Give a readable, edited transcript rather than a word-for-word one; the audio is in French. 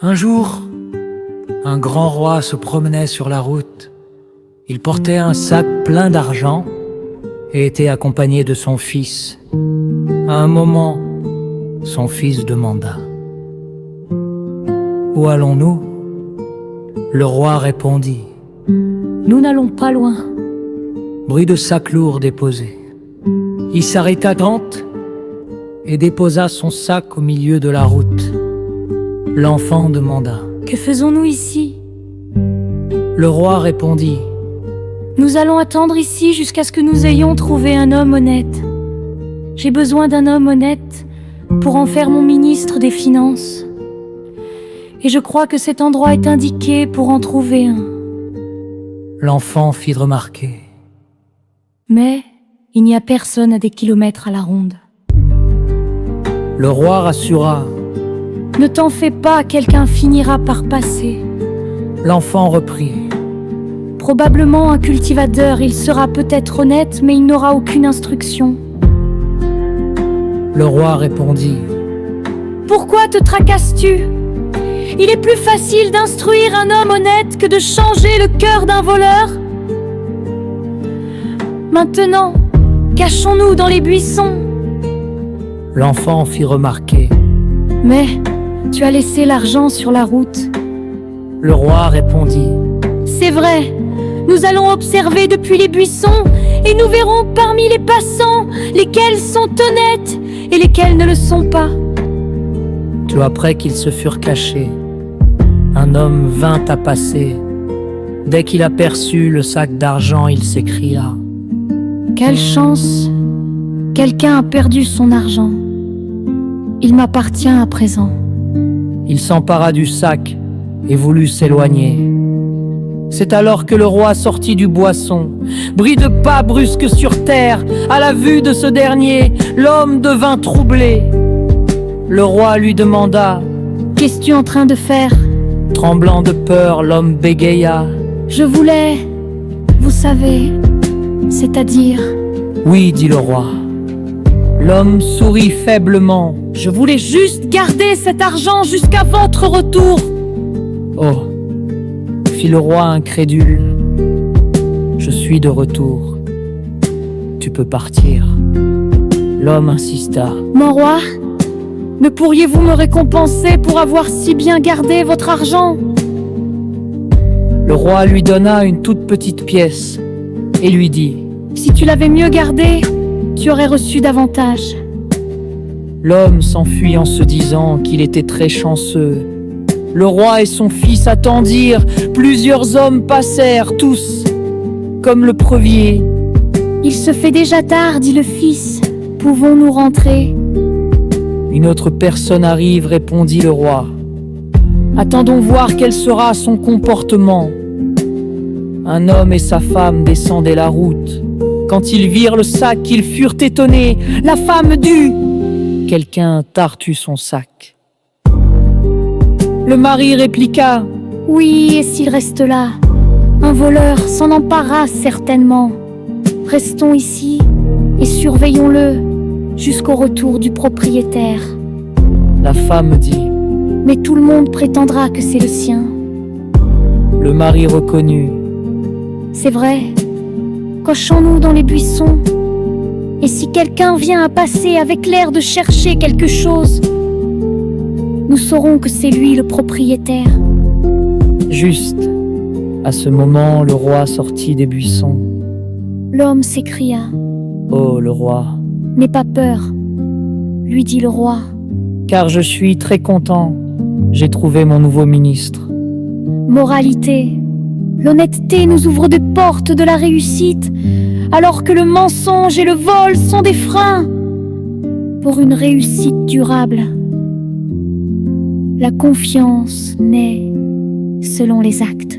Un jour, un grand roi se promenait sur la route. Il portait un sac plein d'argent et était accompagné de son fils. À un moment, son fils demanda: « Où allons-nous » Le roi répondit: « Nous n'allons pas loin. » Bruit de sac lourd déposé. Il s'arrêta grand et déposa son sac au milieu de la route. L'enfant demanda: « Que faisons-nous ici ?» Le roi répondit: « Nous allons attendre ici jusqu'à ce que nous ayons trouvé un homme honnête. J'ai besoin d'un homme honnête pour en faire mon ministre des Finances. Et je crois que cet endroit est indiqué pour en trouver un. » L'enfant fit remarquer: « Mais il n'y a personne à des kilomètres à la ronde. » Le roi rassura: « Ne t'en fais pas, quelqu'un finira par passer. » L'enfant reprit: « Probablement un cultivateur, il sera peut-être honnête, mais il n'aura aucune instruction. » Le roi répondit: « Pourquoi te tracasses-tu ? Il est plus facile d'instruire un homme honnête que de changer le cœur d'un voleur. Maintenant, cachons-nous dans les buissons. » L'enfant fit remarquer: « Mais tu as laissé l'argent sur la route. » Le roi répondit: « C'est vrai, nous allons observer depuis les buissons et nous verrons parmi les passants lesquels sont honnêtes et lesquels ne le sont pas. » Peu après qu'ils se furent cachés, un homme vint à passer. Dès qu'il aperçut le sac d'argent, il s'écria: « Quelle chance! Quelqu'un a perdu son argent. Il m'appartient à présent. » Il s'empara du sac et voulut s'éloigner. C'est alors que le roi sortit du buisson. Bruit de pas brusque sur terre. À la vue de ce dernier, l'homme devint troublé. Le roi lui demanda: « Qu'es-tu en train de faire ?» Tremblant de peur, l'homme bégaya: « Je voulais, vous savez, c'est-à-dire... » « Oui, dit le roi. » L'homme sourit faiblement. « Je voulais juste garder cet argent jusqu'à votre retour. » « Oh, fit le roi incrédule, je suis de retour. Tu peux partir. » L'homme insista. « Mon roi, ne pourriez-vous me récompenser pour avoir si bien gardé votre argent ?» Le roi lui donna une toute petite pièce et lui dit: « Si tu l'avais mieux gardé, tu aurais reçu davantage. » L'homme s'enfuit en se disant qu'il était très chanceux. Le roi et son fils attendirent. Plusieurs hommes passèrent, tous, comme le premier. « Il se fait déjà tard, dit le fils. Pouvons-nous rentrer ?» Une autre personne arrive, répondit le roi. Attendons voir quel sera son comportement. Un homme et sa femme descendaient la route. Quand ils virent le sac, ils furent étonnés. La femme dut. Quelqu'un tartut son sac. Le mari répliqua: « Oui, et s'il reste là, un voleur s'en emparera certainement. Restons ici et surveillons-le jusqu'au retour du propriétaire. » La femme dit: « Mais tout le monde prétendra que c'est le sien. » Le mari reconnut: « C'est vrai, cochons-nous dans les buissons. Et si quelqu'un vient à passer avec l'air de chercher quelque chose, nous saurons que c'est lui le propriétaire. » Juste à ce moment, le roi sortit des buissons. L'homme s'écria: « Oh, le roi, n'aie pas peur, lui dit le roi. Car je suis très content, j'ai trouvé mon nouveau ministre. » Moralité: l'honnêteté nous ouvre des portes de la réussite, alors que le mensonge et le vol sont des freins. Pour une réussite durable, la confiance naît selon les actes.